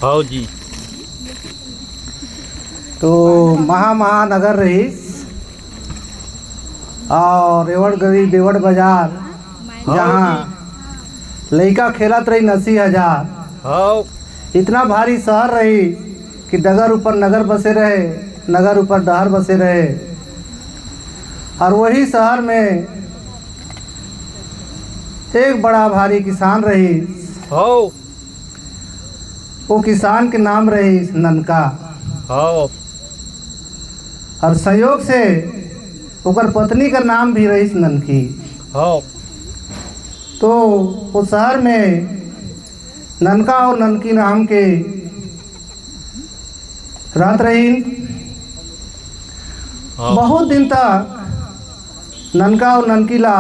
हाँ जी। तो महानगर रईस और रेवड़ गली रेवड़ बाजार जहाँ लड़का खेलत रही 80,000। हाँ इतना भारी शहर रही कि डगर ऊपर नगर बसे रहे, नगर ऊपर डहर बसे रहे। और वही शहर में एक बड़ा भारी किसान रही। हाँ वो किसान के नाम रही ननका। हाँ और संयोग से ओकर पत्नी का नाम भी रही ननकी। हाँ। तो उस शहर में ननका और ननकी नाम के रहत रही। बहुत दिन तक ननका और ननकी ला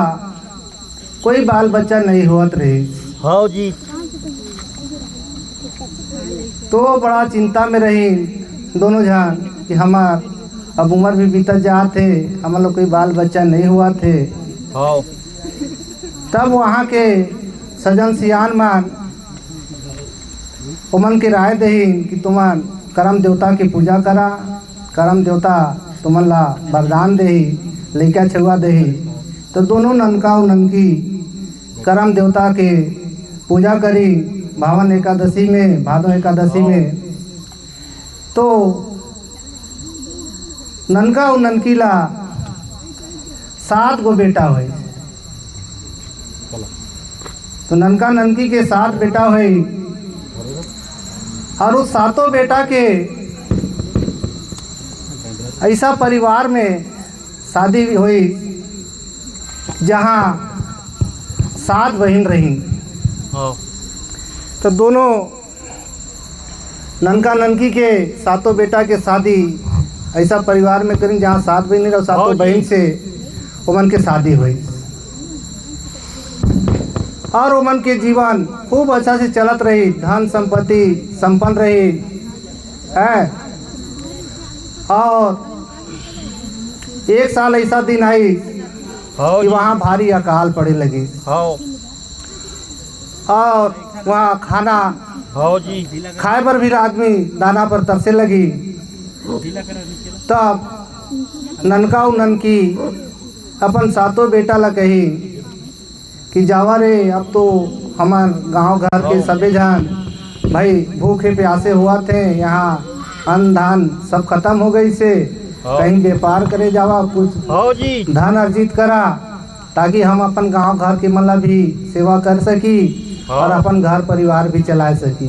कोई बाल बच्चा नहीं होत रही। हाँ जी। तो बड़ा चिंता में रही दोनों जन कि हमार अब उम्र भी बीतत जात थे, हमार लोग कोई बाल बच्चा नहीं हुआ थे। हाँ तब वहाँ के सजन सियान मान उमन के राय दही कि तुमन करम देवता की पूजा करा, करम देवता तुमन ला वरदान दही, लइका छुआ दही। तो दोनों ननका और ननकी करम देवता के पूजा करी भावन एकादशी में, भादो एकादशी में। तो ननका और ननकी ला 7 गो बेटा हुए। तो ननका ननकी के 7 बेटा हुए और उस 7 बेटा के ऐसा परिवार में शादी हुई जहाँ 7 बहन रही। हाँ। तो दोनों ननका ननकी के 7 बेटा के शादी ऐसा परिवार में करी जहाँ 7 बहन और 7 बहन से उमन के शादी हुई। और उमन के जीवन खूब अच्छा से चलत रही, धन संपत्ति संपन्न रही है। और एक साल ऐसा दिन आई कि वहाँ भारी अकाल पड़े लगी। हाँ और वहाँ खाना हाँ जी। खाए पर भी आदमी दाना पर तरसे लगी। तब ननका और ननकी अपन 7 बेटा ला कही कि जावा रे, अब तो हमार गांव घर के सभी जन भाई भूखे प्यासे हुआ थे, यहाँ अन्न धान सब खत्म हो गई से। कहीं व्यापार करे जावा, कुछ धन अर्जित करा ताकि हम अपन गांव घर के मतलब भी सेवा कर सकी और अपन घर परिवार भी चला सकी।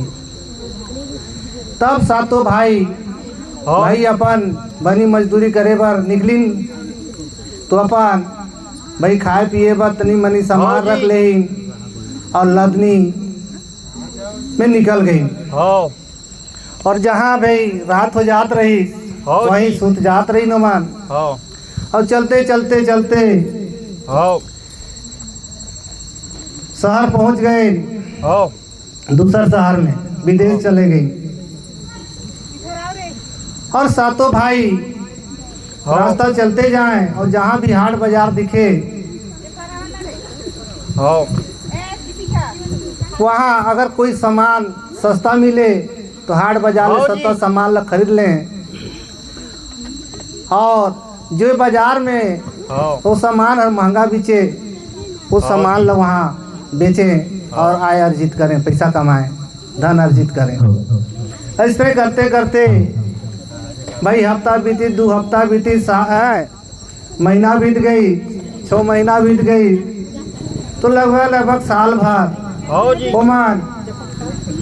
तब 7 भाई अपन बनी मजदूरी करे बर निकलिन। तो अपन भाई खाए पिए बर तनी मनी सामान रख ले और लदनी में निकल गई। और जहाँ भाई रात हो जात रही वहीं सुत जात रही नमान। और चलते चलते चलते शहर पहुंच गए, दूसर शहर में विदेश चले गई। और 7 भाई रास्ता चलते जाएं और जहाँ भी हाट बाजार दिखे वहाँ अगर कोई सामान सस्ता मिले तो हाट बाजार में सस्ता सामान ला खरीद लें। और जो बाजार में वो सामान महंगा बेचे उस सामान ला वहाँ बेचें और आय अर्जित करें, पैसा कमाएं, धन अर्जित करें। ऐसे करते करते भाई हफ्ता बीती, 2 हफ्ता बीती, महीना बीत गई, 6 महीना बीत गई। तो लगभग साल भर ओमान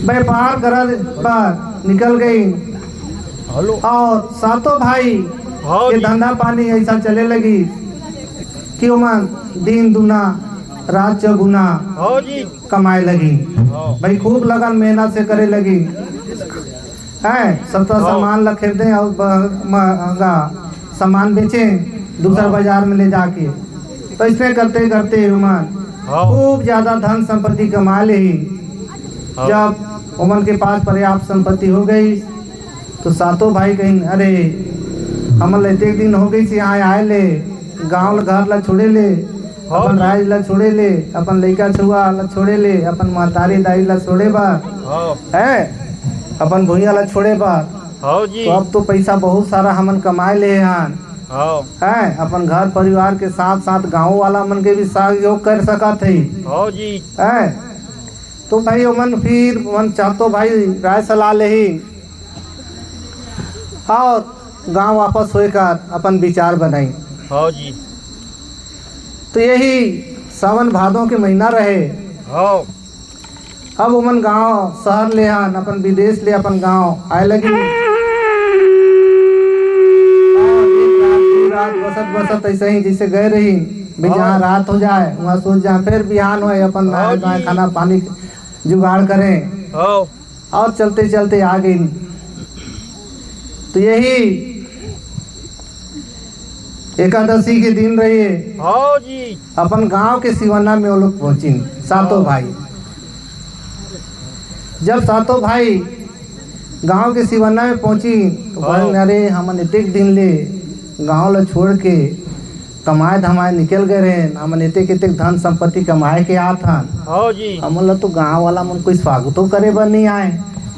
व्यापार कर पर निकल गई। और 7 भाई के धंधा पानी ऐसा चले लगी कि ओमान दिन दुना रात चौगुना कमाए लगी। भाई खूब लगन मेहनत से करे लगी है। सस्ता सामान ला खरीदें और महंगा सामान बेचें दूसरा बाजार में ले जाके। तो इसमें करते करते उमन खूब ज्यादा धन संपत्ति कमा ले। जब उमन के पास पर्याप्त संपत्ति हो गई तो 7 भाई कहीं अरे हम लेते दिन हो गई यहाँ आए ले, गाँव घर ला छोड़े ले, अपन राज ला छोड़े ले, अपन लइका छुआ ला छोड़े ले, अपन महतारी दाई ला छोड़े बा है। अपन भुइया ला छोड़े पर हाँ जी तो अब तो पैसा बहुत सारा हमन कमाए ले हन हाँ है। अपन घर परिवार के साथ साथ गांव वाला मन के भी सहयोग कर सकत है हाँ जी है। तो भाई ओमन फिर मन चाहतो भाई राय सलाह ले ही और गांव वापस होकर अपन विचार बनाई। हाँ जी तो यही सावन भादों के महीना रहे। हाँ अब ओमन गांव शहर ले हन अपन विदेश ले अपन गांव आए लगी। रात बसत बसत ऐसे ही जैसे गए रही भी जहाँ रात हो जाए वहाँ सोच जाए फिर बिहान होए अपन नहाए धोए खाना पानी जुगाड़ करें हाँ और चलते चलते आ गई। तो यही एकादशी के दिन रही हाँ जी अपन गांव के सिवाना में वो लोग पहुंची सातों भाई। जब सातों भाई गांव के सिवाना में पहुंची तो बोले अरे हमन एक दिन ले गांव ला छोड़ के कमाए धमाए निकल गए रहे। हमन एतेक एतेक धन संपत्ति कमाए के आत हन। हाँ जी हमन ला तो गांव वाला मन कोई स्वागतो करे बर नहीं आए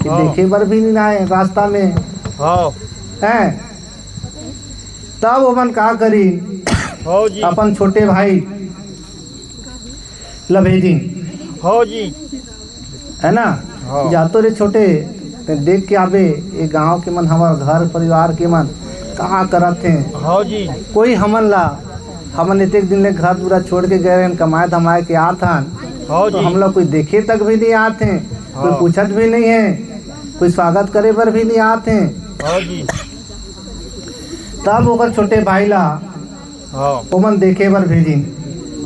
कि देखे बर भी नहीं आए रास्ता में हाँ है। तब ओमन का करी हाँ जी अपन छोटे भाई लभेजी हाँ जी है ना जातो रे छोटे ते देख के आबे ये गांव के मन हमार घर परिवार के मन कहाँ करत थे। हाँ जी कोई हमन एक दिन ले घर पूरा छोड़ के गए हैं कमाए धमाए के आत हन। हाँ तो जी हम लोग कोई देखे तक भी नहीं आते हैं कोई पूछत भी नहीं है कोई स्वागत करे पर भी नहीं आते हैं। हाँ जी तब ओकर छोटे भाई ला हाँ ओमन देखे बर भेजी।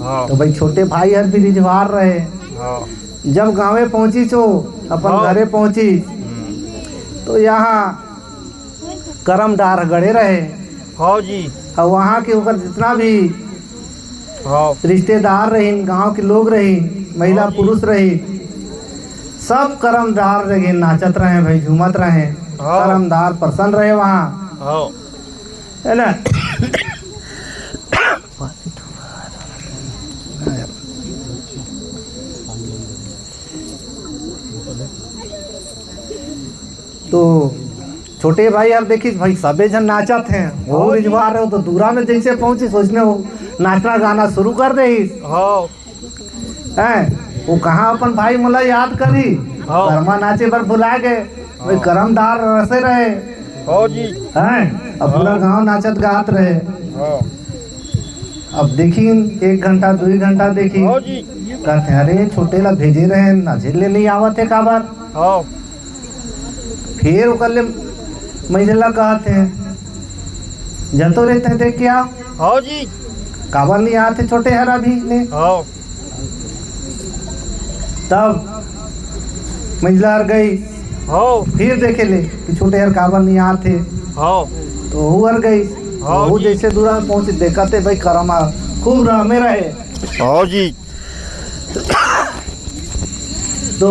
हाँ तो भाई छोटे भाई हर भी रिझवार रहे। हाँ जब गाँवे पहुंची तो अपन घरे पहुंची तो यहाँ करमदार गड़े रहे। हाँ जी और वहाँ के ऊपर जितना भी हाँ रिश्तेदार रही गांव के लोग रही महिला पुरुष रही सब करमदार रहे नाचत रहे भाई झूमत रहे। करमदार प्रसन्न रहे वहाँ हाँ है ना। तो छोटे भाई अब देखिए भाई सबे जन नाचत हैं वो रिझवा रहे हो तो दूरा में जैसे पहुंची सोचने हो नाचना गाना शुरू कर दे हाँ हैं। वो कहाँ अपन भाई मला याद करी कर्मा नाचे पर बुला गए भाई करमदार रसे रहे। हाँ जी हैं अब पूरा गांव नाचत गात रहे। हाँ अब देखी 1 घंटा 2 घंटा देखी हाँ जी कहते अरे छोटे ला भेजे रहे नाचे ले नहीं आवत है काबर। हाँ फिर ओकर ले महिला कहते हैं जतो रहते हैं देख क्या हाँ जी काबर नहीं आते छोटे हरा भी ने। हाँ तब महिला गई हाँ फिर देखे ले कि छोटे हर काबर नहीं आते। हाँ तो वो हर गई हाँ वो जी। जैसे दूर में पहुंचे देखते भाई करमा खूब रमे रहे। हाँ जी तो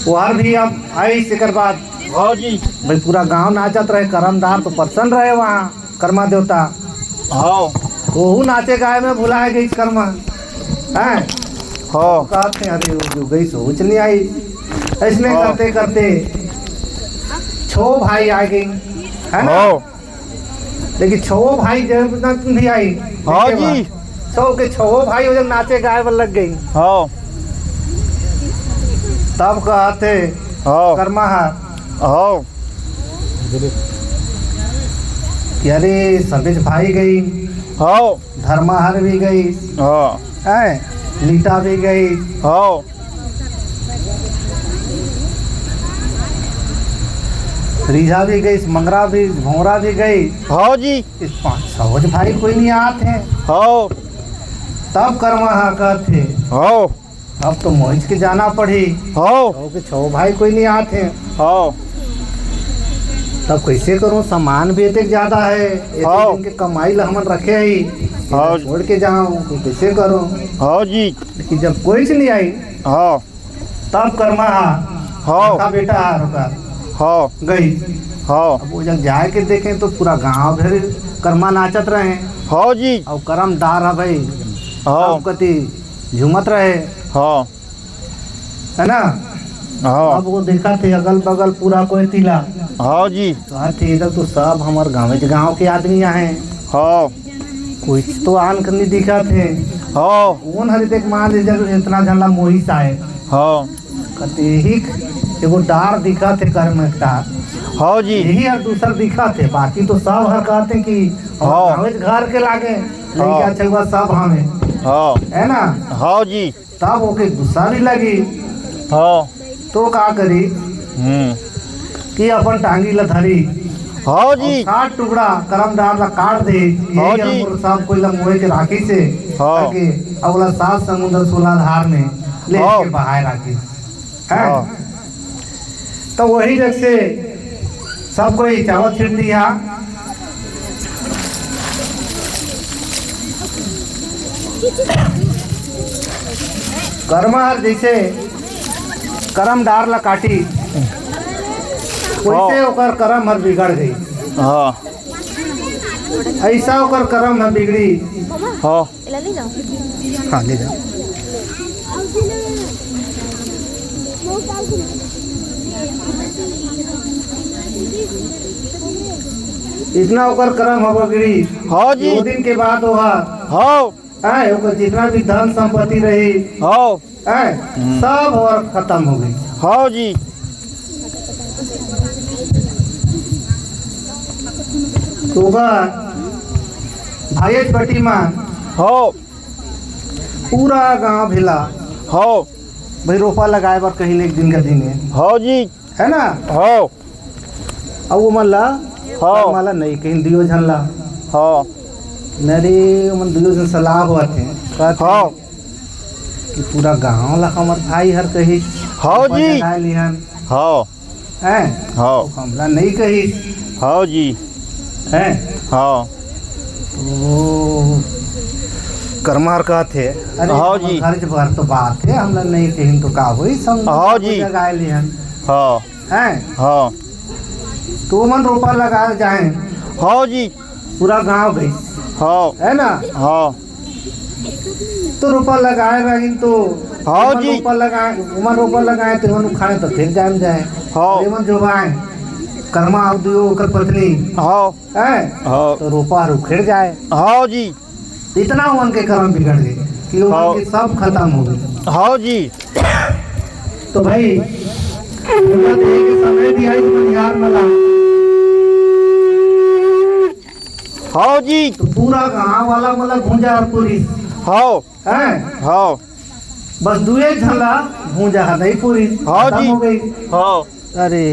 वहां भी अब आई सिकर बाद हाँ जी भाई पूरा गांव नाचत रहे करमदार तो प्रसन्न रहे वहाँ कर्मा देवता। हाँ वो नाचे गाए में भुलाए गई कर्मा है। हाँ कहते हैं अरे वो जो गई सोच नहीं आई। ऐसने करते करते 6 भाई आ गई है ना। लेकिन 6 भाई जब तक भी आई हाँ जी 6 के 6 भाई वो जब नाचे गाए पर लग गई। हाँ तब कहते हाँ कर्मा हाँ कि अरे सभी भाई गई हाँ धर्माहर भी गई हाँ है लीटा भी गई हाँ रीझा भी गई मंगरा भी भोंरा भी गई। हाँ जी इस 5 भाई कोई नहीं आते हैं। हाँ तब कर्मा कहते हाँ अब तो मोहित के जाना पड़ी। हाँ के 6 भाई कोई नहीं आते हैं। हाँ तब कैसे करूं सामान भी इतने ज्यादा है हाँ। इनके कमाई ला हमन रखे ही हाँ। छोड़ के जाऊं तो कैसे करूं। हाँ जी लेकिन जब कोई नहीं आई हाँ तब कर्मा हाँ बेटा रुका हाँ गई। हाँ अब वो जब जाए के देखें तो पूरा गांव भर कर्मा नाचत रहे हाँ जी और करमदार है भाई हाँ सब कति झूमत रहे हाँ है ना। हाँ अब वो देखा थे अगल बगल पूरा कोई टीला। हाँ जी कहा थे इधर तो सब हमारे गाँव के आदमी हैं, हाँ कुछ तो आन करनी दिखा थे। हाँ कौन हरी देख मान लीजिए इतना झंडा मोहित आए। हाँ कहते यही एगो डार दिखा थे कर में एकटा, हाँ जी यही और दूसर दिखा थे, बाकी तो सब हर कहते कि हाँ। हमें घर के लागे हाँ। लेकिन अच्छा हुआ सब हमें, हाँ है ना। हाँ जी तब ओके गुस्सा भी लगी, हाँ तो का करी कि अपन टांगी ला धरी हाँ जी 60 टुकड़ा करम डाल ला काट दे, हाँ यही जी। और सब कोई ला मोहे के राखी से हाँ। ताकि अगला 7 समुद्र 16 धार में ले हाँ। के बहाए राखी है। हाँ। तो वही जग से सब कोई चावल छिड़ दिया। कर्मा हर जैसे करम डार ला काटी वैसे ओकर करम हर बिगड़ गई, हाँ ऐसा ओकर करम हर बिगड़ी। हाँ हाँ ले जाओ। इतना ओकर करम हो बिगड़ी। हाँ जी 2 दिन के बाद वह हाँ है ओकर जितना भी धन संपत्ति रही हाँ है सब और खत्म हो गई। हाँ जी तो भाई पट्टी में हाँ पूरा गांव भिला हाँ भाई रोपा लगाए बार कहीं एक दिन का दिन हाँ जी है ना। हाँ अब वो मल्ला हाँ। माला नहीं कहीं दियो झनला हाँ नरे मन दियो जन सलाह हुआ थे कहते हाँ कि पूरा गांव ला हमर भाई हर कही हाँ जी लिहन हाँ है हाँ हमला नहीं कही हाँ जी है। हाँ तो कर्मार कहते अरे हाँ हमर जी। घर के बाहर तो बात है हमला नहीं कहीं तो का हुई सब हाँ जी। लगाए लिहन हाँ है। हाँ तो मन रोपा लगा जाए हाँ जी पूरा गांव गई हाँ है ना। हाँ तो रोपा लगाए रही तो हाँ उमन जी। रोपा लगाए तो मन खाए तो फिर जाए हाँ। मन जो भाई कर्मा आप दियो ओकर पत्नी हाँ है हाँ तो रोपा उखेड़ जाए। हाँ जी इतना उमन के कर्म बिगड़ गए कि हाँ। उमन के सब खत्म हो गए। हाँ जी तो भाई उनका देह के समय भी आई तो यार मला हाँ जी तो पूरा गांव वाला मतलब भूंजा और पूरी हाँ है हाँ बस दुए झला भूंजा है नहीं पूरी हाँ खत्म जी। हो गई। हाँ अरे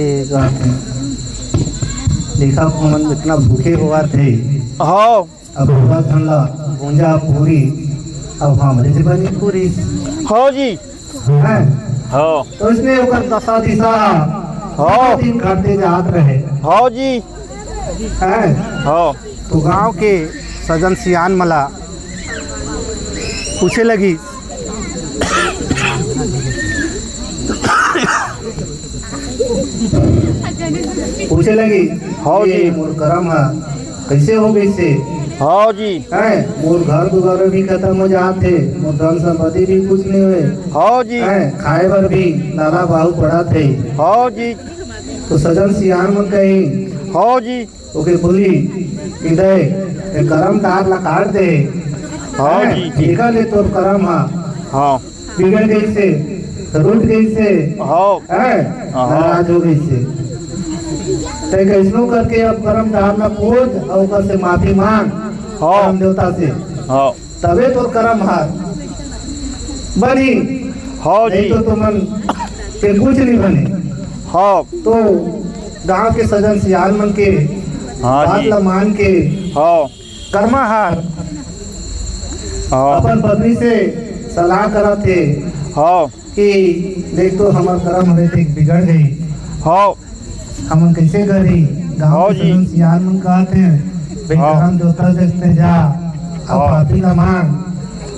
देखा हम इतना भूखे हुआ थे हाँ अब हुआ झंडा भूंजा पूरी अब हमारे से बनी पूरी हाँ जी है। हाँ तो इसने ओकर दशा दिशा हाँ। दिन करते जात रहे हाँ जी है। हाँ तो गांव के सजन सियान मला पूछे लगी पूछे लगी हाँ ये जी। मोर करम है कैसे हो गई से हाँ जी है। मोर घर दुआर भी खत्म हो जाते मोर धन संपत्ति भी कुछ नहीं हुए हाँ जी है। खाए बर भी नाना बाहु पड़ा थे। हाँ जी तो सजन सियान मन कही हाँ जी ओके बोली कि दे ये करम तार ला काट दे। हाँ है। जी। देखा ले तोर करम है हाँ बिगड़ गई से रूठ गई से हाँ है हाँ। नाराज हो गई से ते कैसनो करके अब करम डालना खोज और ओकर से माफी मांग हाँ। करम देवता से हाँ तबे तो करम हार बनी हाँ नहीं जी तो तुमन के कुछ नहीं बने। हाँ तो गांव के सजन सियाल मन के हाँ बात जी ला मान के हाँ कर्मा हार हाँ अपन पत्नी से सलाह करा थे हाँ कि देख तो हमार करम हरे देख बिगड़ गई हाँ हम कैसे करी। गांव हाँ के जी। सजन सियान मन कहते हैं भाई हाँ। करम देवता देखते जा अब हाँ। पापी ना मांग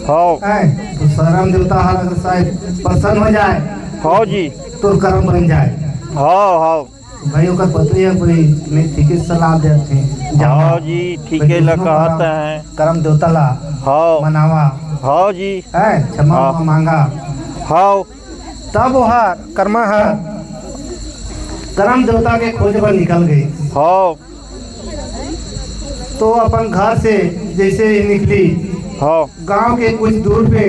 हाँ है। तो सरम देवता हर अगर शायद प्रसन्न हो जाए हाँ जी तो कर्म बन जाए। हाँ हाँ भाई ओकर पत्नी है कोई नहीं ठीक है सलाह देते हैं हाँ जी ठीक है कहते हैं कर्म देवता ला हाँ मनावा हाँ जी है क्षमा हाँ। उमा मांगा हाँ तब वह कर्मा करम देवता के खोज पर निकल गई। हाँ तो अपन घर से जैसे ही निकली हाँ गांव के कुछ दूर पे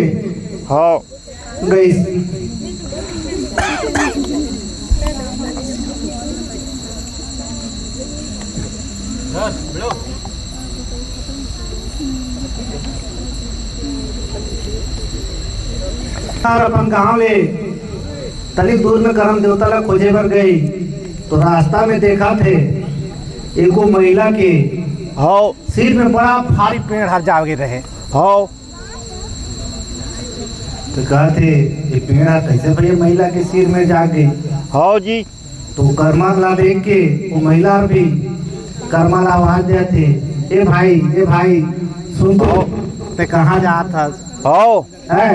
हाँ गई। और अपन गांव ले तनिक दूर में करम देवता ला खोजे पर गई तो रास्ता में देखा थे एगो महिला के हाँ सिर में बड़ा भारी पेड़ हर जागे रहे। हाँ तो कहते ये पेड़ कैसे भैया महिला के सिर में जाग गई। हाँ जी। तो कर्मा ला देख के वो महिला भी कर्मा ला आवाज देते ए भाई सुन तो कहाँ जा था। हाँ है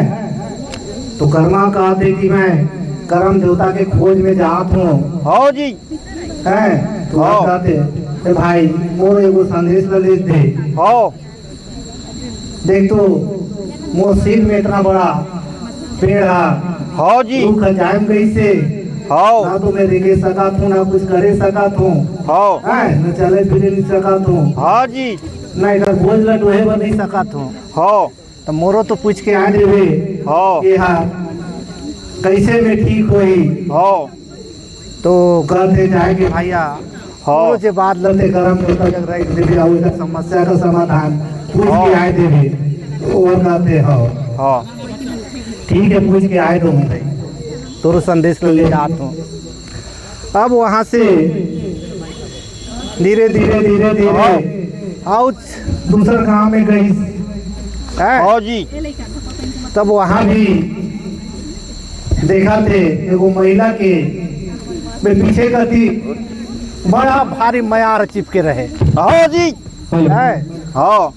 तो कर्मा कहते कि मैं करम देवता के खोज में जात हूँ। हाँ जी। है तो हाँ। कहते ए भाई मोर एगो संदेश ले दे। हाँ देख तो मोर सिर में इतना बड़ा पेड़ है। हाँ जी। तू खजाम गई से हाँ ना तो मैं देखे सका थू ना कुछ करे सका थू। हाँ न चले फिरे नहीं सका थू हाँ जी। ना इधर बोझ लटोहे पर नहीं सका थू। हाँ तो मोरो तो पूछ के आ देवे हाँ कि हाँ कैसे में ठीक होई। हाँ तो कहते जाए कि भैया हाँ रोज बात लड़ते करम देवता जग रही देवी आओ इधर समस्या का समाधान पूछ के आए देवे। तो वो कहते हाँ हाँ ठीक है पूछ के आए दो भाई तोरो संदेश ले जात हूँ। अब वहाँ से धीरे धीरे और दूसरे गांव में गई। हाँ जी। तब वहाँ भी देखा थे एगो महिला के पीछे का थी बड़ा भारी मयार चिपके रहे। हाँ जी। है हाँ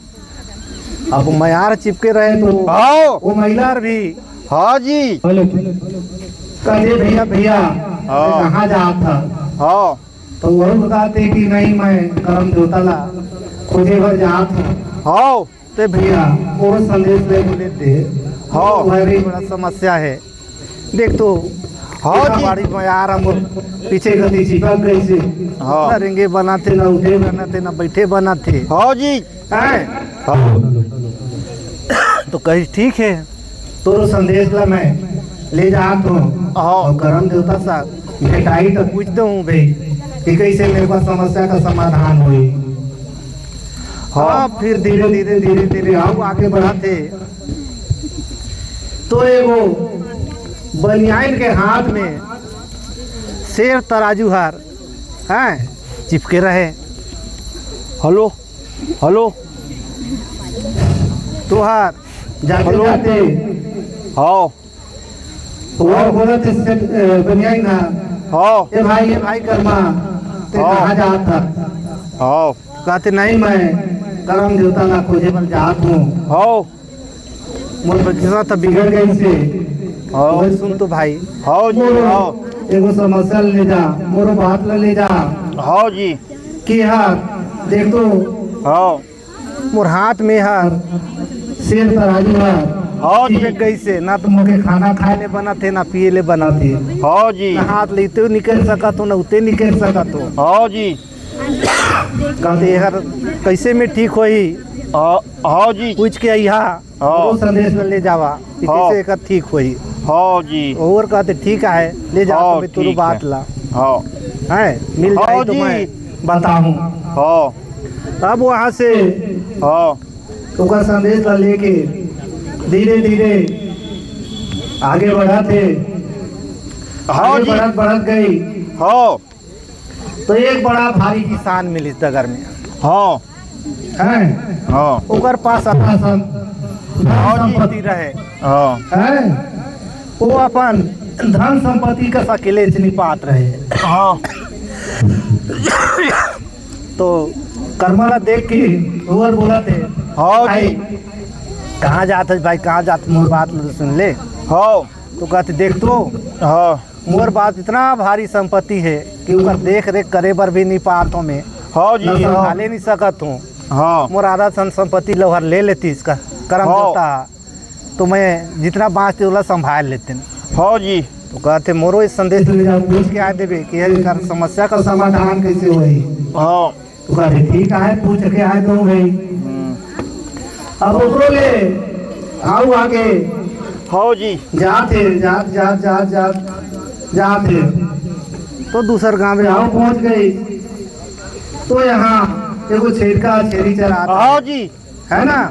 अब मयार चिपके रहे तो हाँ वो महिला भी हाँ जी। कहते भैया हाँ। कहाँ जा था। हाँ तो वह बताते कि नहीं मैं करम देवता ला खोजे भर जात हूँ। हाँ ते भैया वो संदेश ले बोले थे। हाँ। वह भी बड़ा समस्या है देख तो हाँ जी। बाड़ी में यार हम पीछे गति चिपक गई से हाँ। ना रिंगे बनाते ना उठे बनाते ना बैठे बनाते। हाँ जी। हैं हाँ तो कही ठीक है तोरो संदेश ला मैं ले जात हूँ। हाँ। और करम देवता सा भेटाई तो पूछ दो भाई कि कैसे मेरे पास समस्या का समाधान हुई। हाँ फिर धीरे धीरे हम आगे बढ़ाते तो एगो बनियान के हाथ में शेर तराजू हार हैं चिपके रहे। हेलो हेलो तुहार जाते जाते हाँ और बोलत बनियान ना हाँ ये भाई कर्मा ते हाँ। कहाँ जात था। हाँ कहते नहीं मैं करम देवता ला खोजे पर जात हूँ। हाँ मोर बच्चा तो बिगड़ गई से। हाँ और सुन तो भाई हाँ जी। हाँ एगो समस्या ले जा मोरो बात ले जा हाँ जी। कि यार देख तो हाँ मोर हाथ में यार शेर तराजू है। हाँ जी। चिपक गई से ना तो मुझे खाना खाए ले बना थे ना पिए ले बना थे। हाँ जी। ना हाथ लेते निकल सका तो ना उते निकल सका तो। हाँ जी। कहते यार कैसे में ठीक होई हाँ जी। पूछ के यहाँ हाँ। संदेश ले जावा कि हाँ। कैसे एकर ठीक होई। हाँ जी। और कहते ठीक है ले जाओ हाँ, तो मैं तुरु ठीक बात है। ला हाँ है मिल हाँ जाए तो जी। मैं बताऊं। हाँ अब वहाँ से हाँ उसका संदेश ला लेके धीरे आगे बढ़ा थे। हाँ आगे जी। बढ़त गई हाँ तो एक बड़ा भारी किसान मिली डगर में हाँ है। हाँ ओकर पास अपना संपत्ति रहे हाँ है। वो अपन धन संपत्ति का अकेले निपात रहे। हाँ तो कर्मला देख के और बोला थे हाँ भाई जी। कहाँ जाते भाई कहाँ जाते मोर बात सुन ले। हाँ तो कहते देख तो हाँ मोर बात इतना भारी संपत्ति है कि उनका देख रेख करे बर भी नहीं पात हूँ मैं हाँ जी। न हाँ संभाले नहीं सकत हूँ। हाँ मोर आधा संपत्ति लोहर ले लेती इसका करम हाँ। देवता तो मैं जितना बाँचते उला संभाल लेते। हाँ जी। तो कहते मोरो इस संदेश ले जाओ, पूछ के आए देवे कि एकर समस्या का समाधान कैसे होई। हाँ तो कहते ठीक है, पूछ के आए तो भाई। अब ओकरो ले आओ आगे हाँ जी जाते जाते तो दूसर गांव में आओ पहुंच गई। तो यहाँ एगो छेड़का छेड़ी चला हाँ जी है ना।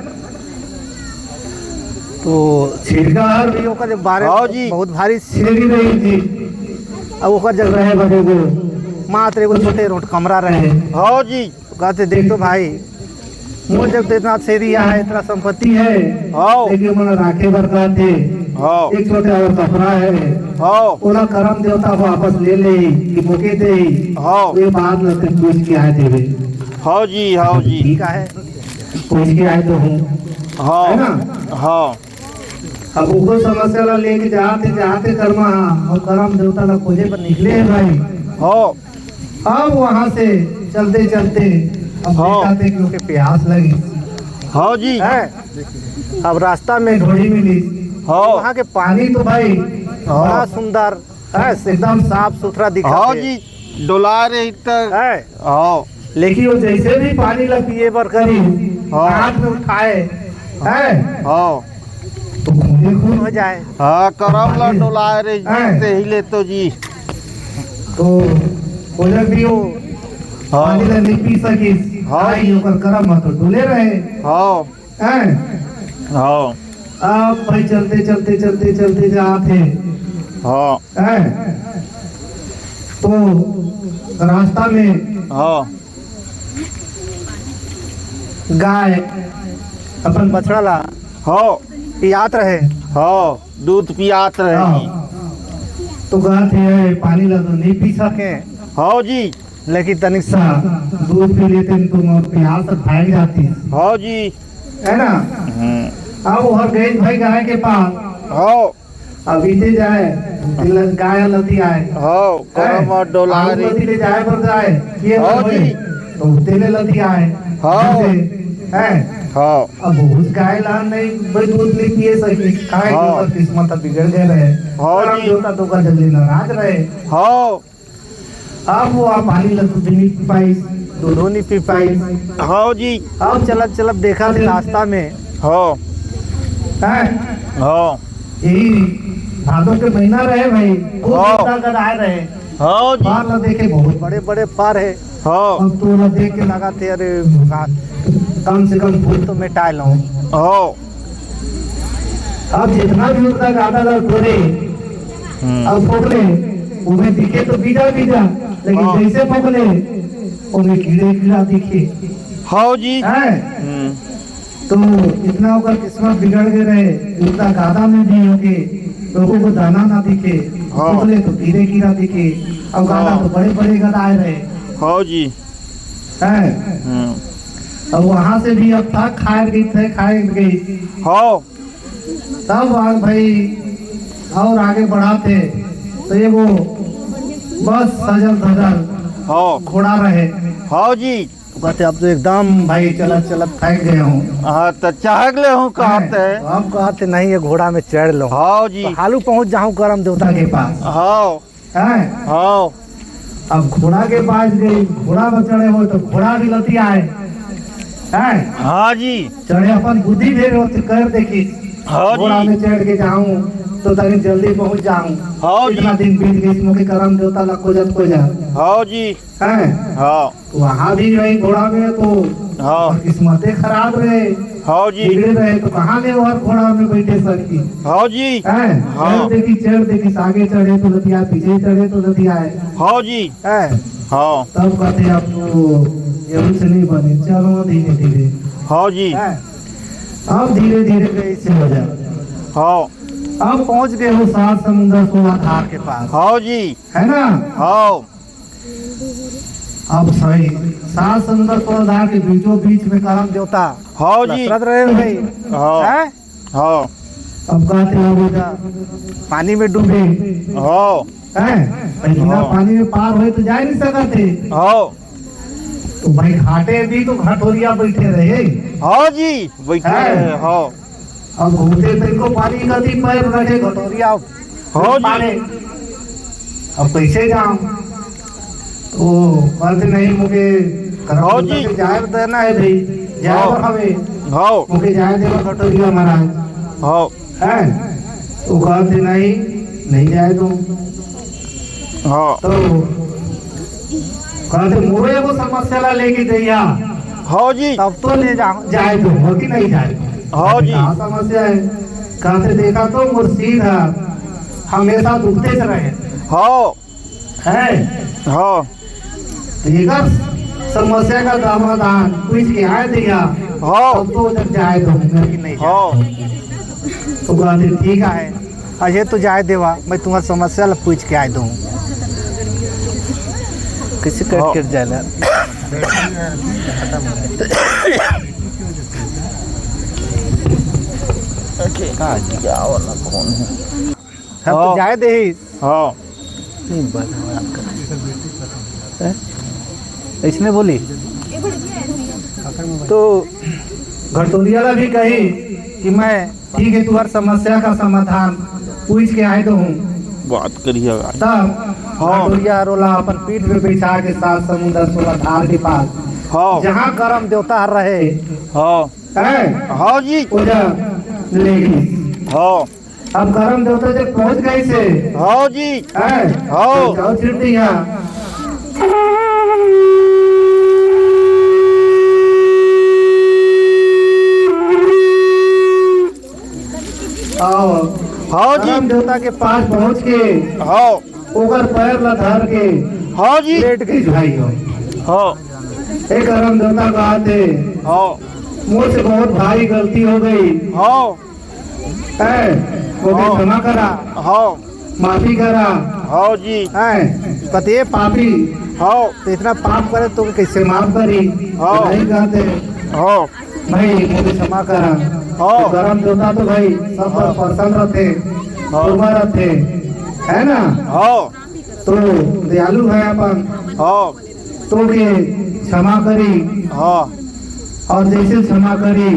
तो छेड़का भी ओकर बारे हाँ जी बहुत भारी छेड़ी रही थी। अब ओकर जग रहे बड़े गो मात्र एगो छोटे रोट कमरा रहे। हाँ जी कहते देख तो भाई मोर जब इतना छेड़िया है, इतना संपत्ति है, हाँ लेकिन मन राखे बरका थे। हाँ एक छोटे और कपड़ा है, हाँ ओला करम देवता वापस ले ले कि मोके दे। हाँ ये बात लगते पूछ के आए थे वे। हाँ जी ठीक है, पूछ के आए तो हूँ है हाँ ना। हाँ अब उनको समस्या ला लेके जाते कर्मा और करम देवता ला खोजे पर निकले हैं भाई। हाँ अब वहाँ से चलते चलते अब हाँ। देखा थे कि उनके प्यास लगी हाँ जी है। अब रास्ता में घोड़ी मिली। हाँ वहाँ के पानी तो भाई बड़ा सुंदर है, एकदम साफ सुथरा दिखा हाँ जी डोला रही तक है। हाँ लेकिन वो जैसे भी पानी ला पिए बर करी हाँ। हाथ में उठाए है हाँ तो खूने खून हो जाए। हाँ करम ला डोला रही हैं। ते ही ले तो जी तो ओजर भी वो हाँ पानी ला नहीं पी सकी। हाँ। आई ओकर करम में तो डुले रहे हाँ हैं। हाँ अब भाई चलते जाते हाँ हैं। तो रास्ता में हाँ गाय अपन बछड़ा ला हाँ पियात रहे। हाँ दूध पियात रही तो कहते हैं पानी ला तो नहीं पी सके, हाँ जी लेकिन तनिक सा दूध पी लेते हैं तो और प्यास से भाग जाती हाँ जी है ना। अब वो हर गए भाई गाय के पास। हाँ अब बीते जाए गाय लती आए हाँ करम और डोला आलू रही लती ले जाए पर जाए ये हाँ भाई जी। तो तेले लती आए हाँ। है। हाँ अब बहुत गाय लान नहीं भाई दूध नहीं पिए सकी खाए हाँ। तो किस्मत अब बिगड़ गए रहे। हाँ करम जी। देवता तो कर जल्दी नाराज रहे। हाँ अब वो आप पानी लग दूध नहीं पी पाई, दूधों नहीं पी पाई। हाँ जी अब चलत देखा थे रास्ता में हाँ है हाँ यही भादों के महीना रहे भाई, खूब हाँ। गद आए रहे। हाँ जी पार ला देखे बहुत बड़े बड़े पार है। हाँ अब तो ला देख के लगा थे अरे कम से कम फूल तो मिटा लो। हाँ अब जितना भी उतना गादा ला थोड़े अब फोकले उन्हें दिखे तो बीजा लेकिन हाँ। जैसे फोकले उन्हें कीड़ा दिखे हाँ जी है। तो इतना होकर किस्मत बिगड़ गए रहे, उतना गादा में भी होके लोगों को दाना ना दिखे। हाँ। फोकले तो कीड़ा दिखे। अब गादा हाँ। तो बड़े बड़े गदा आए रहे हाँ जी है। अब वहां से भी अब तक खाए गई। हाँ तब आग भाई और आगे बढ़ाते तो ये वो बस सजल धजल हाँ घोड़ा रहे। हाँ जी तो कहते अब तो एकदम भाई चलत थक गए हूँ। हाँ तो चाह ले हूँ कहते अब कहते नहीं ये घोड़ा में चढ़ लो। हाँ जी तो हालू पहुंच जाऊं करम देवता के पास हाँ है। हाँ अब घोड़ा के पास गई, घोड़ा में चढ़े हो तो घोड़ा भी लती आए है। हाँ जी चढ़े अपन बुद्धि ढेर होती कर देखी हाँ घोड़ा जी में चढ़ के जाऊं तो तभी जल्दी पहुंच जाऊं। हाँ जी इतना दिन बीत गई इसमें करम देवता ला खोजत हाँ जी है। हाँ वहाँ भी वही घोड़ा में तो हाँ किस्मतें खराब रहे, हाँ जी बिगड़े रहे। तो कहाँ में और घोड़ा में बैठे सकती हाँ जी है। हाँ। चढ़ देखी आगे चढ़े तो लतिया, पीछे चढ़े तो लतिया हाँ जी है। हाँ तब कहते अब तो ये से नहीं बने, चलो धीरे धीरे हाँ जी है। अब धीरे धीरे ऐसे हो जाए। हाँ अब पहुंच गए हो 7 समुंदर 16 घाट के पास हाँ जी है ना। हाँ अब सही 7 समुंदर 16 घाट के बीचों बीच में करम देवता हाँ जी दशरथ रहे भाई हाँ है। हाँ अब कहते हो बेटा पानी में डूबे हाँ है, बिना हाँ। पानी में पार हुए तो जा नहीं सकते। हाँ तो भाई घाटे भी तो घाटोरिया बैठे रहे। हाँ जी बैठे है। हैं, हाँ अब घूमते तो इनको पानी नदी पैर रखे घटोरिया हाँ जी। पाले अब कैसे जाऊं? तो कहते नहीं मुझे हाँ जी। जाए देना है भाई, जाए हाँ। हमें हाँ मुझे जाए देना कटोरिया महाराज हाँ है। तो कहते नहीं, नहीं जाए दो। हाँ तो कहते मोरे को समस्या ला लेके दैया, हाँ जी। तब तो ले जाए दो, हो कि नहीं जाए? हाँ जी। क्या समस्या है? कहते देखा तो मोर सीधा हमेशा दुखते से रहे हाँ है। हाँ लेकर समस्या का समाधान पूछ के आए दिया, हाँ तब तो जब जाए दो, कि नहीं जाए। हाँ तो कहते ठीक है, अजय तो जाए देवा, मैं तुम्हारी समस्या ला पूछ के आए दूँ। किसी हाँ। कट जाए हम तो हाँ। जाए दे ही। हाँ इसने बोली तो घटोलिया ला भी कही कि मैं ठीक है तुम्हारी समस्या का समाधान पूछ के आए तो हूँ। बात करिएगा। तब हाँ। घटोलिया रोला अपन पीठ में बिछा के साथ समुद्र सोलह धार के पास, हाँ जहाँ करम देवता रहे हाँ है, हाँ जी। उधर ले गई। हाँ अब करम देवता जब पहुँच गए से हाँ जी। है, हाँ। जाओ छिड़ दिया। आओ हाँ जी। करम देवता के पास पहुँच के हाँ ओकर पैर ला धर के हाँ जी। लेट के झुकाई हो। हाँ एक करम देवता कहते हाँ मुझसे बहुत भारी गलती हो गई हाँ है, मुझे हाँ। क्षमा करा, हाँ माफी करा हाँ जी। है। कहते पापी हाँ तो इतना पाप करे तो कैसे माफ करी? हाँ। नहीं कहते हाँ भाई मुझे क्षमा करा। हाँ। तो करम देवता तो भाई सब पर प्रसन्न रहते, हाँ। उर्वर रहते है ना, हाँ तो दयालु है अपन, हाँ तो के क्षमा करी हाँ और जैसे क्षमा करी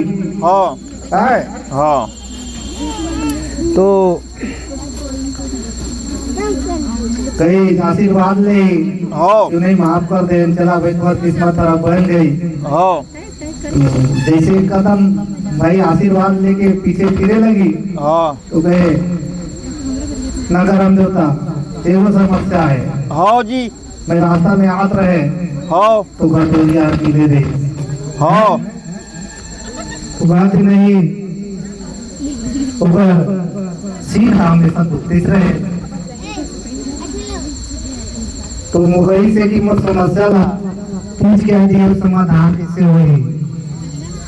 हाँ है। हाँ तो कई आशीर्वाद ले हाँ क्यों नहीं माफ कर दे, चला भाई तुम्हारी किस्मत तरफ बन गई। हाँ जैसे कदम भाई आशीर्वाद लेके पीछे फिरे लगी, हाँ तो कहे न करम देवता ये वो समस्या है, हाँ जी। मैं रास्ता में आत रहे हाँ तो घटोलिया पीले दे। हाँ तो बात ही नहीं, सीधा हमेशा दुखते रहे। तो मुगई से की मोर समस्या ला पूछ के दिए समाधान कैसे हुई?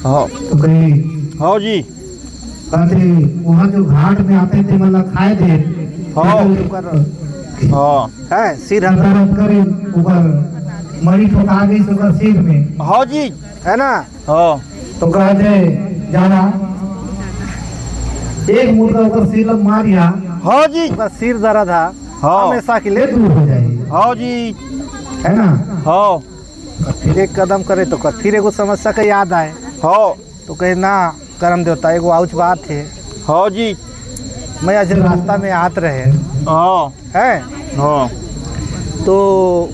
हाँ तो कही हाँ जी। कहते वहाँ जो घाट में आते थे मतलब खाए थे। हाँ। ऊपर हाँ है सिर दर्द करे, ऊपर मरी ठोका गई सुगर सिर में हाँ जी। है ना। हाँ तो कहते जाना एक मुर्गा ऊपर सिर लग मारिया, हाँ जी। उसका सिर दर्द था हाँ। हमेशा के लिए दूर हो जाएगी हाँ जी। है ना। हाँ फिर एक कदम करे तो फिर एगो समस्या का याद आए, हाँ तो कहे ना करम देवता एगो आउच बात है, हाँ जी। मैं आज रास्ता में आत रहे हाँ है, हाँ तो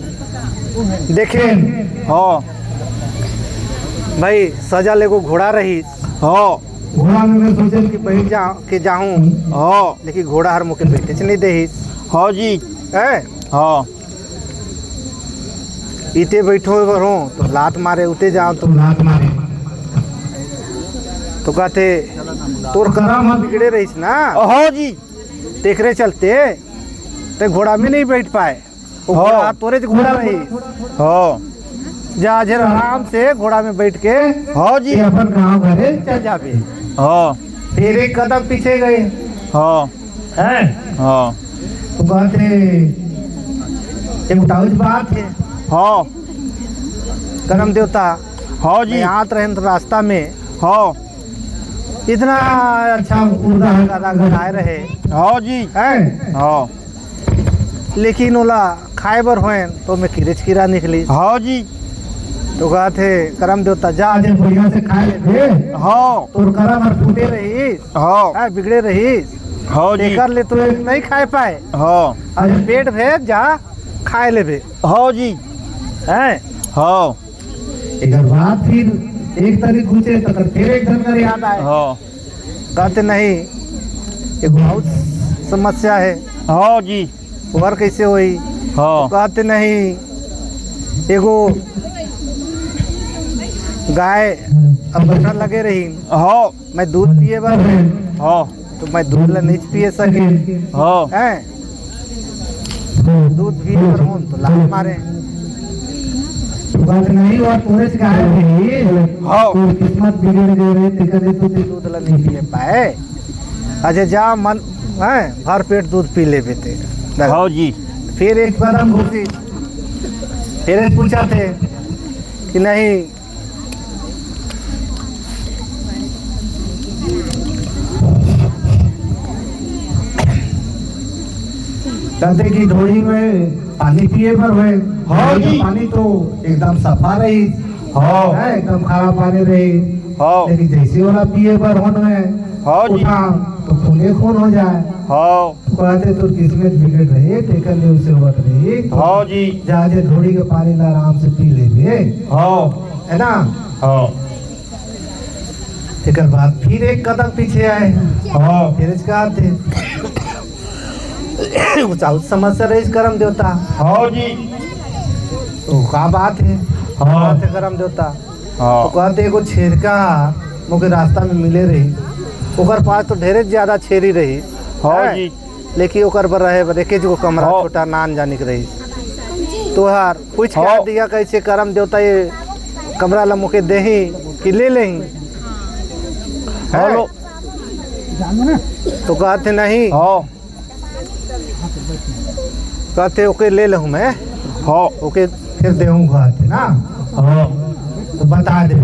देखे हाँ भाई सजल एगो घोड़ा रही, हाँ घोड़ा में मैं सोचे कि बैठ जाऊं, हाँ लेकिन घोड़ा हर मुके बैठे नहीं दे हाँ जी। है। हाँ इते बैठो रहो तो लात मारे, उते जाओ तो लात मारे। तो कहते तोर करम हम बिगड़े रही ना, हाँ जी। तेकरे चलते ते घोड़ा में नहीं बैठ पाए, वो हाँ। घोड़ा तोरे घोड़ा रही। हाँ जा जरा आराम से घोड़ा में बैठ के हाँ जी। अपन गाँव घरे चल जाबे। हाँ फिर एक कदम पीछे गए हाँ है। हाँ तो कहते एक उठाउच बात है, हाँ करम देवता हाँ जी। यहाँ रहे तो रास्ता में हाँ इतना अच्छा मुर्गा आए रहे हाँ जी। है, हाँ लेकिन ओला खाए बर होए तो मैं कीड़ेच कीड़ा निकली। हाँ जी। तो कहते करम देवता जा जे बढ़िया से खाए ले, हाँ तोर करम हर फूटे रही हाँ बिगड़े रही, हाँ जी एकर ले तो नहीं खाए पाए हाँ और पेट भेज जा खाए लेबे हाँ जी हैं। हाँ एक बात फिर एक तारीख घुसे तो फिर एक धनकर याद आए। हाँ कहते नहीं एक बहुत समस्या है हाँ जी और कैसे हुई। हाँ कहते नहीं एगो गाय अब बछड़ा लगे रही हाँ मैं दूध पिए बर हाँ तो मैं दूध ला नहीं पिए सके हाँ हैं। दूध पिए बर हूँ तो लाल मारे बात नहीं और पूरे से गाय थी हाँ तो किस्मत बिगड़ गई रही तेकर तो दूध ला नहीं पिए पाए। अच्छा जा मन है भर पेट दूध पी ले बेटे। हाँ जी फिर एक कदम घुसी फिर एक पूछा थे कि नहीं कहते कि ढोली में पानी पिए पर हुए। हाँ जी। पानी तो एकदम सफा रही हाँ है एकदम खारा पानी रही हाँ लेकिन जैसे वाला पिए पर होने हाँ जी उठा तो खूने खून हो जाए। हाँ कहते तो किस्मत बिगड़ रही टेकर ले उसे होत रही हाँ जी जहाजे ढोली के पानी ला आराम से पी ले हाँ है ना। हाँ एक बाद फिर एक कदम पीछे आए हाँ फिर इसका आते समस्या रही करम देवता हाँ जी तो का बात है हाँ। बात है करम देवता तो हाँ कहते एगो छेरका मुझे रास्ता में मिले रही ओकर पास तो ढेरे ज्यादा छेरी रही हाँ है। जी लेकिन ओकर पर रहे एक जो कमरा हाँ। छोटा नान जाने के रही तो यार पूछ हाँ। के दिया कैसे करम देवता ये कमरा ला मुके देही कि ले लेही हेलो तो कहते नहीं हाँ कहते ओके ले लूँ मैं हाँ ओके फिर देहूँ कहते ना हाँ तो बता दे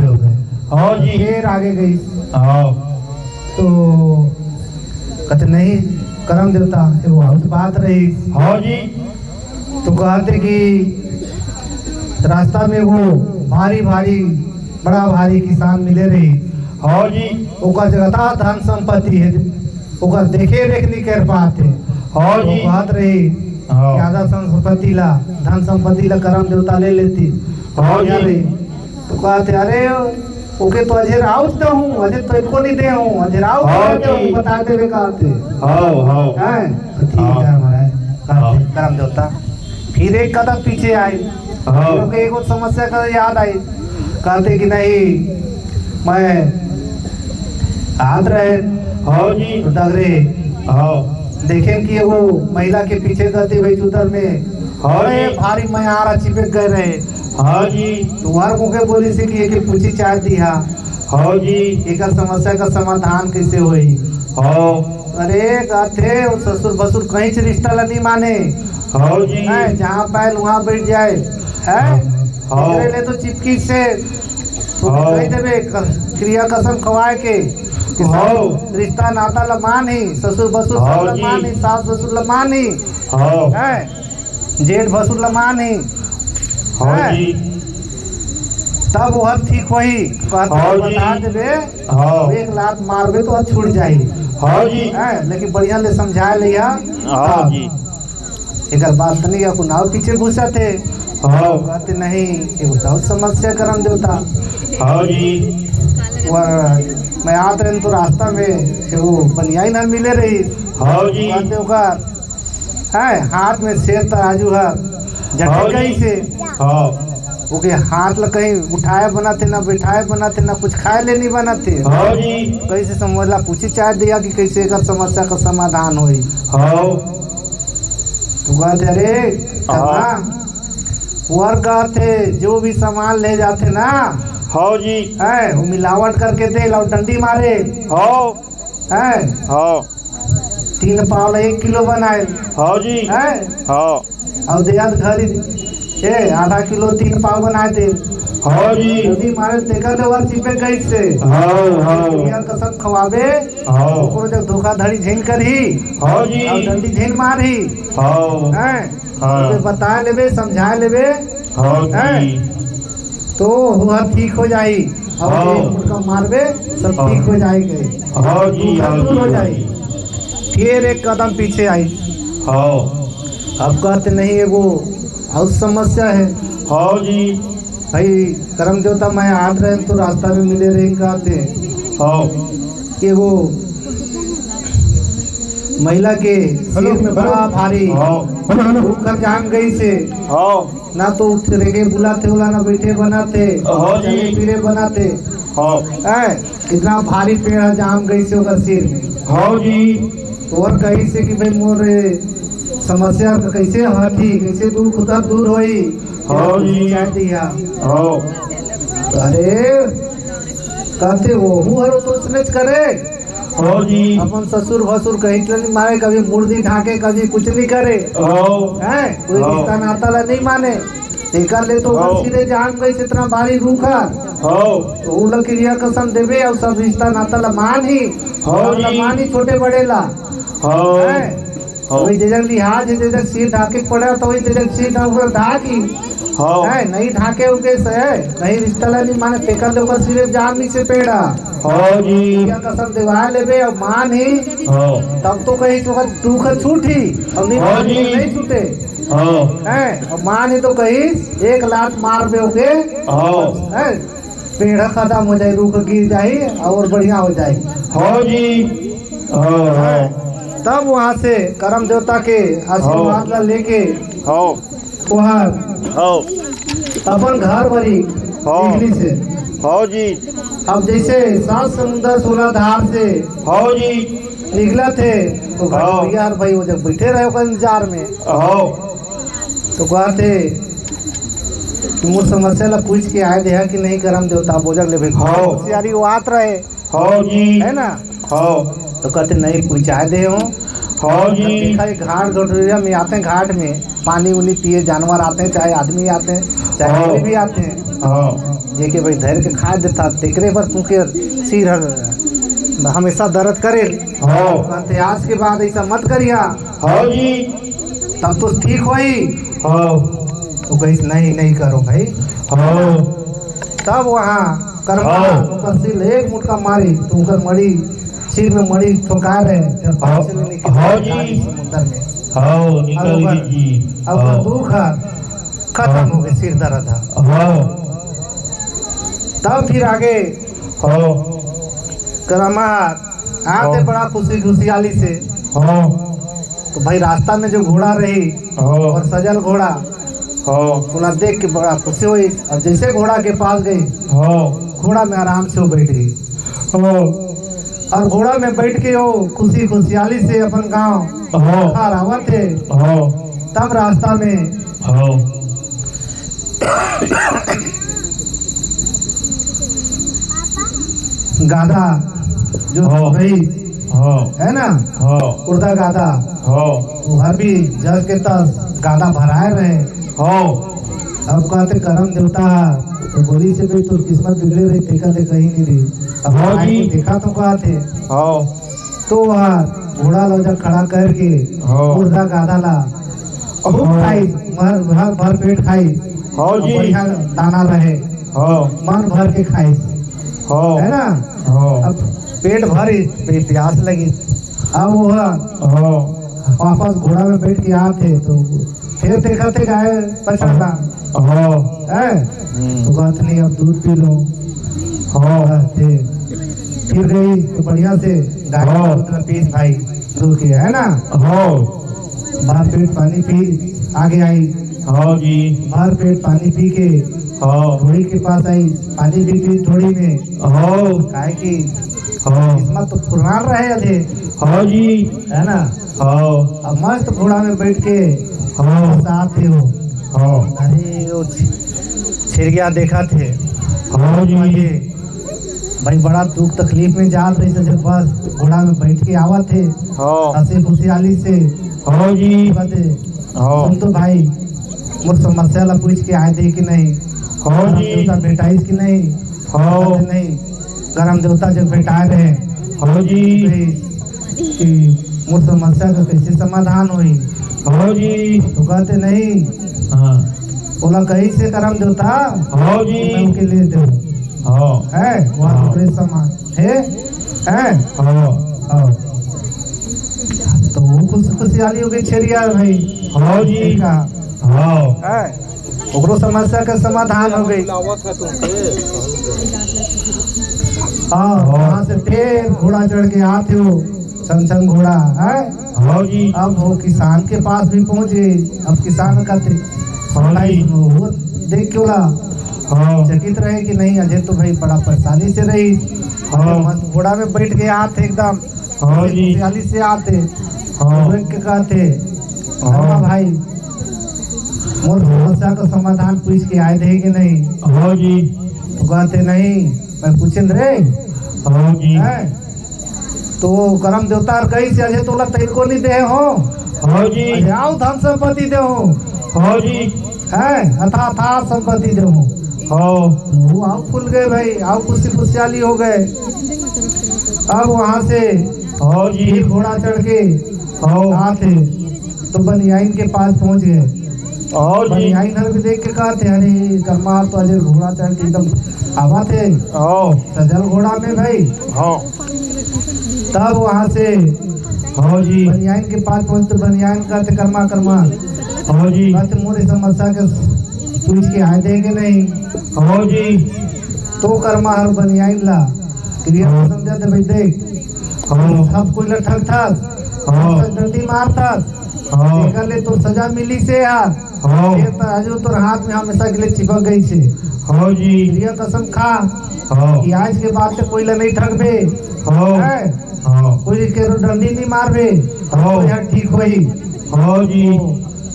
हाँ जी फिर आगे गई हाँ तो कहते नहीं करम देवता वो बहुत बात रही हाँ जी तो कहते कि रास्ता में वो भारी भारी बड़ा भारी किसान मिले रही हाँ जी ओकर जगह धन संपत्ति है ओकर देखे रेख नहीं कर पाते हाँ तो जी कहत रही हाँ ज्यादा संपत्ति ला धन संपत्ति ला करम देवता ले लेती हाँ जी। रही तो कहते अरे ओके तो अजय राउत दे हूँ अजय तो इनको नहीं दे हूँ अजय राउत हाँ दे हूँ जी। बता देवे कहते हाँ हाँ हैं तो ठीक हाँ। है हमारा हाँ। कहते करम देवता फिर एक कदम पीछे आए हाँ। फिर ओके एक समस्या का याद आई कहते कि नहीं मैं हाथ रहे हाँ जी तो डगरे हाँ देखें कि वो महिला के पीछे करते भाई उधर में हाँ बड़े जी। भारी मयारा चिपक गए रहे हाँ जी तुम्हार मुखे बोली से कि एक पूछी चाय दिया हाँ जी एक समस्या का समाधान कैसे हुई। हाँ अरे कहते वो ससुर बसुर कहीं से रिश्ता ला नहीं माने हाँ जी है जहाँ पैल वहाँ बैठ जाए है हाँ। एकरे ले तो चिपकी से तो हाँ। कही देवे क्रिया कसम खवाए के कि हाँ। रिश्ता नाता ला मान ही ससुर बसुर हाँ ला जी। मान ही सास ससुर ला मान ही हाँ है जेठ भसुर ला मान ही हाँ है। जी तब वह ठीक होई कहते हाँ जी। बता देवे हाँ। एक लात मारबे तो छूट जाई हाँ जी है लेकिन बढ़िया ले समझाए लिया हाँ जी एक बात नहीं आपको नाव पीछे घुसा थे हाँ कहते नहीं एगो बहुत समस्या करम देवता हाँ जी मैं आत रहे तो रास्ता में एगो बनियाई न मिले रही हाँ जी कहते ओकर है हाथ में शेर तराजू है हाँ झटके जी। से हाँ ओके हाथ ला कहीं उठाए बनाते ना बैठाए बनाते ना कुछ खाए ले नहीं बनाते हाँ जी कैसे समझला पूछी चाह दिया कि कैसे एक समस्या का समाधान हुई। हाँ तो कहते अरे हाँ। वर कहते जो भी सामान ले जाते ना हाँ जी है वो मिलावट करके दे और डंडी मारे हाँ है हाँ 3 पाव 1 किलो बनाए हाँ जी है हाँ और देहात घर आधा किलो 3 पाव बनाए थे हाँ जी डंडी मारे देखा तो वर चिपे गई से हाँ हाँ क्रिया कसम खवाबे हाँ ओकरो जब धोखाधड़ी झेल करी हाँ जी और डंडी झेल मारी हाँ है हाँ। बता लेबे समझा लेबे हाँ जी तो वह ठीक हो जाई और हाँ। उनका मारबे सब हाँ। ठीक हो जाएंगे हाँ जी हाँ दूर हो जी जाएगी। फिर एक कदम पीछे आई। हाँ अब कहते नहीं एगो और समस्या है हाँ जी भाई। करम देवता मैं आत रहे तो रास्ता में मिले रहे कहते हाँ एगो महिला के सिर में बड़ा भारी भूख जाम गई से हाँ ना तो उठे के बुलाते होला ना बैठे बनाते हाँ जी। चले फिरे बनाते हाँ है। इतना भारी पेड़ जाम गई से ओकर सिर में। हाँ जी तो और कही से कि भाई मोर समस्या कैसे हटी कैसे दुख उतर दूर होई। हाँ जी। चाह दिया हाँ अरे कहते वो हरो तो समझ करे हाँ जी अपन ससुर भसुर कहीं नहीं मारे कभी मुर्दी ढाके कभी कुछ नहीं करे हाँ है। कोई हाँ। रिश्ता नाता ला नहीं माने कर ले तो हाँ। सीधे जान गई से इतना भारी रूखा हाँ तो उ लोग क्रिया कसम देवे और सब रिश्ता नाता ला मान ही हाँ और जी। मान ही छोटे बड़े ला हाँ है। हाँ। वही जगह लिहाज है जगह सिर ढाके पड़े तो वही जगह सिर ढाकी हाँ है। नहीं ढाके उके से है नहीं रिश्ता ला नहीं माने टेकर ले ओकर सिरे जान नहीं से पेड़ा हाँ जी क्रिया कसम देवा लेवे और मान ही हाँ तब तो कहीं तो दुख छूटी और नहीं हाँ मान जी। तो नहीं छूटे हाँ है। और मान ही तो कहीं एक लात मार दोगे हाँ है पेड़ खत्म हो जाए रूख गिर जाए और बढ़िया हो जाए। हाँ जी हाँ हाँ तब वहाँ से करम देवता के आशीर्वाद ला लेके हाँ वहाँ हाँ अपन घर भरी हाँ। बिजली से। हाँ जी अब जैसे 7 समुद्र 16 धार से हाँ जी निकला थे तो हाँ। यार भाई वो जब बैठे रहे ओकर इंतजार में हाँ तो कहते कि मुझ समस्या ला पूछ के आए दे कि नहीं करम देवता बोझक ले भाई हाँ। होशियारी वो आत रहे हाँ जी है ना। हाँ तो कहते नहीं पूछाए दे हो। हाँ जी देखा ये घाट गटोरिया में आते हैं घाट में पानी उनी पिए जानवर आते हैं चाहे आदमी आते हैं चाहे हाँ। कोई भी आते हैं हाँ जे के भाई धैर्य के खा देता तेकरे पर तुके सिर हमेशा दर्द करे। हाँ कहते आज के बाद ऐसा मत करिया हाँ जी तब तो ठीक होई। हाँ तो कहीं नहीं नहीं करो भाई। हाँ तब वहाँ कर्मा हाँ। ओकर सिर एक मुटका मारी तो ओकर मड़ी सिर में मड़ी ठोका रहे जब हाँ। पानी से लेने के हाँ बाद जी। गाड़ी समुद्र में हाँ निकल गई जी अब हाँ दुख खत्म हो गए सिर दर्द था। हाँ तब फिर आगे हाँ कर्मा आते हाँ। बड़ा खुशी खुशियाली से। हाँ तो भाई रास्ता में जो घोड़ा रही हाँ और सजल घोड़ा हाँ उन्हें देख के बड़ा खुशी हुई और जैसे घोड़ा के पास गई हाँ घोड़ा में आराम से वो बैठ गई हाँ और घोड़ा में बैठ के वो खुशी खुशियाली से अपन गांव हाँ आवत थे। हाँ तब रास्ता में हाँ गाधा जो हाँ। गई हाँ है ना हाँ उर्दा गाधा हाँ वह भी जस के तस गाधा भराए रहे। हाँ अब कहते करम देवता तो गोली से भी तो किस्मत बिगड़े रही टेका ले कहीं नहीं रही। अब हाँ भाई जी। को देखा तो कहा थे हाँ तो वह घोड़ा लौजा खड़ा करके हाँ। उर्दा गाधा ला खूब हाँ। खाई भर भर पेट खाई हाँ और जी बढ़िया दाना रहे हाँ मन भर के खाई हाँ है ना। हाँ अब पेट भरी प्यास लगी अब वो हाँ वापस घोड़ा में बैठ के आते तो फिर देखा थे गाय पछड़ा हाँ है तो बात नहीं अब दूध पी लो। हाँ फिर गई तो बढ़िया से गाय हाँ। का दूध पीस भाई दूध की है ना। हाँ बाहर पेट पानी पी आगे आई हाँ जी बाहर पेट पानी पी के हाँ घोड़ी के पास आई पानी भी पी थोड़ी में हाँ गाय की हाँ किस्मत तो पुरान रहे अधे हाँ जी है ना। हाँ अब मस्त घोड़ा में बैठ के हाँ साथ थे वो। हाँ अरे वो छिड़गिया देखा थे हाँ जी ये भाई बड़ा दुख तकलीफ में जात रही जब बस घोड़ा में बैठ के आवा थे हाँ हंसी खुशियाली से हाँ जी कहते हाँ सुन तो भाई मुझ समस्या ला पूछ के आए थे कि नहीं हाँ गरम जी देवता भेटाइस कि नहीं। हाँ कहते नहीं गरम देवता जब भेटाए रहे हाँ जी कि मुझ समस्या का कैसे समाधान हुई। हाँ जी तो कहते नहीं हाँ बोला कहीं से गरम देवता हाँ जी मैं उनके लिए दे हाँ है वहाँ हाँ। बड़े समान है हाँ हाँ। खुशहाली हो गई छेरिया भाई। हाँ जी। का हाँ है ओकरो समस्या का समाधान हो गई। हाँ वहाँ से फिर घोड़ा चढ़ के आते हो संग घोड़ा है। हाँ जी। अब वो किसान के पास भी पहुंच गए। अब किसान कहते हाँ जी। वो देख क्यों ला हाँ चकित रहे कि नहीं अजय तो भाई बड़ा परेशानी से रही। हाँ। मस्त घोड़ा में बैठ के आते एकदम हाँ जी। खुशहाली से आते। हाँ। देख के कहते हाँ भाई मोर समस्या का समाधान पूछ के आए थे कि नहीं। हाँ जी। तो कहते नहीं मैं पूछे रे हाँ जी। है तो करम देवता कही से अजय तोला तेल को नहीं दे हो। हाँ जी। अजय आओ धन संपत्ति दे हो हाँ जी। है अथा संपत्ति दे हो। हाँ वो आओ फूल गए भाई आओ खुशहाली हो गए। अब वहां से हाँ जी। फिर घोड़ा चढ़ के हाँ आते तो बनियाइन के पास पहुंच गए। हाँ जी। बनियाइन हर भी देख के कहते अरे कर्मा तो अजय घोड़ा चढ़ के एकदम आवा थे हाँ सजल घोड़ा में भाई। हाँ। तब वहां से हाँ जी। बनियाइन के पास पहुंचते बनियाइन कहते कर्मा हाँ जी। कहते मोरे समस्या के पूछ के आए थे कि नहीं। हाँ जी। तो कर्मा हर बनियाइन ला क्रिया समझा थे भाई देख हाँ सब कोई लठक था हाँ डंडी मार था हाँ ले तो सजा मिली से यार। हाँ तो तोर हाथ में हमेशा के लिए चिपक गई से। हाँ जी। क्रिया कसम खा हाँ कि आज के बाद से कोई ला नहीं ठगबे हाँ है हाँ कोई के डंडी नहीं मारबे हाँ। तो यार ठीक होई। हाँ जी।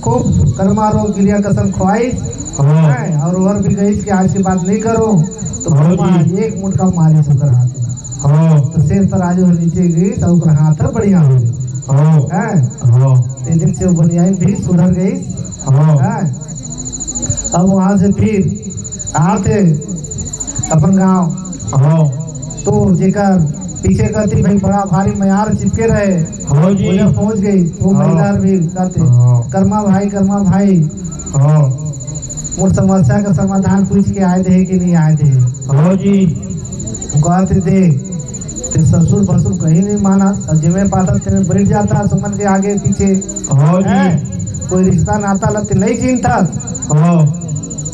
खूब कर्मा रो क्रिया कसम खुआई हाँ है और भी गई कि आज की बात नहीं करो तो हाँ कर्मा जी। एक मुटका मारी सुकर हाथ में। हाँ तो सिर पर आज वो नीचे गई तो ऊपर हाथ बढ़िया हो गई हाँ है। हाँ एक दिन से वो बनियाइन भी सुधर गई हाँ है। अब वहां से फिर आते अपन गांव हाँ तो जेकर पीछे कहती भाई बड़ा भारी मयार चिपके रहे। हाँ जी। वो जब पहुंच गई वो हाँ। महिला भी कहते हाँ। कर्मा भाई हाँ मोर समस्या का समाधान पूछ के आए थे कि नहीं आए थे। हाँ जी। वो कहते थे ते ससुर भसुर कहीं नहीं माना और जिम्मे पाता तेरे बैठ जाता सुमन के आगे पीछे हाँ है। जी। कोई रिश्ता नाता लगते नहीं चिंता हाँ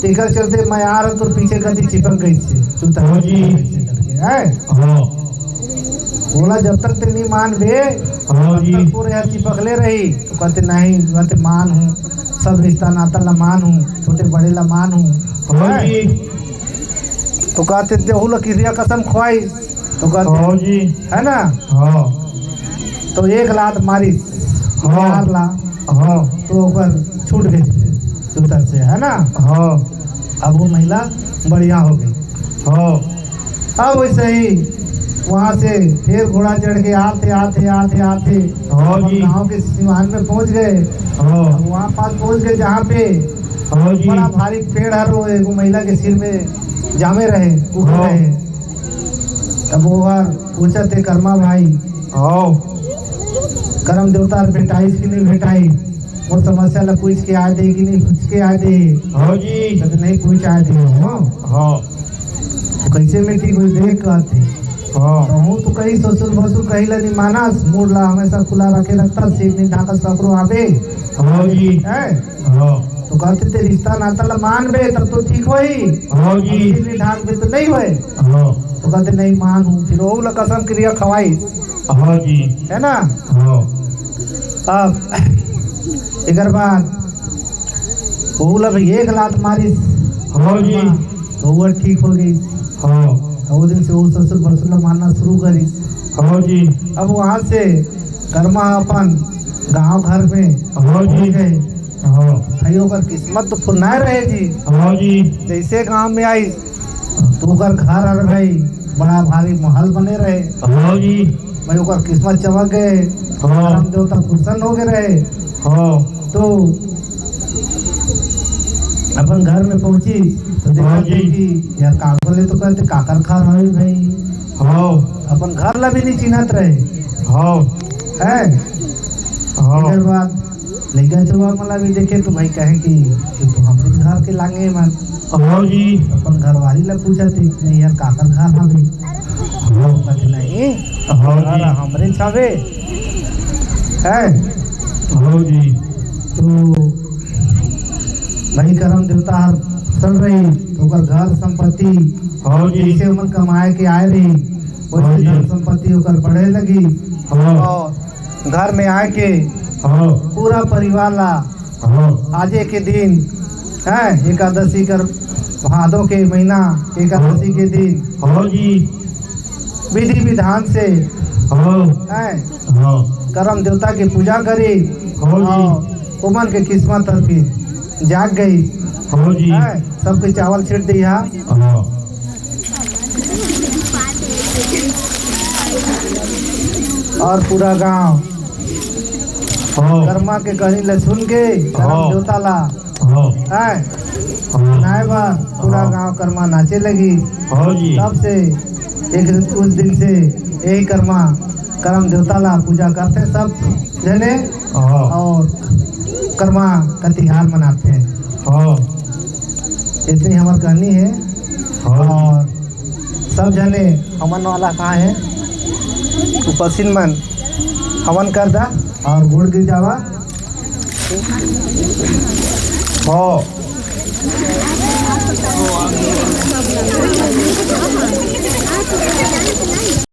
टिकर चलते मैं आ रहा तो पीछे कभी चिपक गई थी चुता हाँ जी। है। हाँ बोला जब तक ते नहीं मान बे हाँ जी। तब पूरे चिपकले रही तो कहते नहीं कहते मान हूँ सब रिश्ता नाता ला मान हूँ छोटे बड़े ला मान हूँ। हाँ जी। तो कहते देहू ला क्रिया कसम खुआई तो कहते हाँ जी। है ना। हाँ तो एक लात मारी हाँ। मार ला हाँ तो ऊपर छूट गई उतर से है ना। हाँ अब वो महिला बढ़िया हो गई। हाँ अब वैसे ही वहां से फिर घोड़ा चढ़ के आते हाँ जी। गाँव के सिवान में पहुंच गए। हाँ अब वहाँ पास पहुंच गए जहाँ पे हाँ जी। बड़ा भारी पेड़ है वो एक महिला के सिर में जामे रहे उग हाँ। रहे। तब वो पूछा थे कर्मा भाई हाँ करम देवता भेटाई कि नहीं भेटाई वो समस्या ला पूछ के आए थे कि नहीं पूछ के आए थे। हाँ जी। कहते नहीं पूछ आए थे हाँ। हाँ तो कैसे में ठीक हुई देख कहते हाँ हूँ तो कहीं ससुर भसुर कहीं ला नहीं माना मूड ला हमेशा खुला रखे रखता सिर नहीं ढाका सकरो आवे हाँ जी। है। हाँ तो कहते थे रिश्ता नाता ला मान बे तब तो ठीक होई हाँ जी। सिर नहीं ढाक बे तो नहीं होए। हाँ तो कहते नहीं मान हूँ फिर वो ला कसम क्रिया खवाई हाँ जी। है ना। हाँ अब एक बाद वो ला भाई एक लात मारी हाँ जी। तो वो ठीक हो गई। हाँ वो दिन से वो ससुर भसुर ला मानना शुरू करी। हाँ जी। अब वहाँ से कर्मा अपन गांव घर में हाँ जी। पहुंच गए। हाँ भाई ओकर किस्मत तो फुलनाए रहे जी। हाँ जी। जैसे गांव में आई तो ओकर घर और भाई बड़ा भारी महल बने रहे। हाँ जी। भाई ओकर किस्मत चमक गए। हाँ राम देवता प्रसन्न हो गए रहे। हाँ तो अपन घर में पहुंची तो देखा हाँ जी। कि यार काकले तो कहते काकर खा रहे भाई हाँ अपन घर ला भी नहीं चिन्हत रहे हाँ है। हाँ फिर बाद लेकिन चुआ मला भी देखे तो भाई कहे कि तो हमरे घर के लागे मन हाँ जी। अपन घरवाली ला पूछा थी नहीं यार काकर घर हाँ भी हाँ कहते नहीं हाँ घर जी। हमरे छावे है। हाँ जी। तो भाई करम देवता हर चल रही तो ओकर घर संपत्ति हाँ जी। जैसे उमन कमाए के आए रही हाँ वैसे जी। धन संपत्ति ओकर बढ़े लगी हाँ और घर में आके हाँ पूरा परिवार ला हाँ आजे के दिन है एकादशी कर भादों के महीना एकादशी के दिन हाँ जी। विधि विधान से हाँ है हाँ करम देवता की पूजा करी हाँ जी। और उमन के किस्मत तरफी जाग गई हाँ जी। है सबके चावल छिट दिया हाँ और पूरा गांव हाँ कर्मा के कहीं ले सुन के करम हाँ। देवता ला हाँ है हाँ नायबा पूरा हाँ। गांव कर्मा नाचे लगी हाँ जी। तब से उस दिन से यही कर्मा करम देवता ला पूजा करते सब जने हाँ और कर्मा का तिहार मनाते हैं। हाँ इतनी हमारी कहानी है हाँ और सब जने हवन वाला कहाँ है उपस्थित मन हवन कर दा और गुड़ गिर जावा हाँ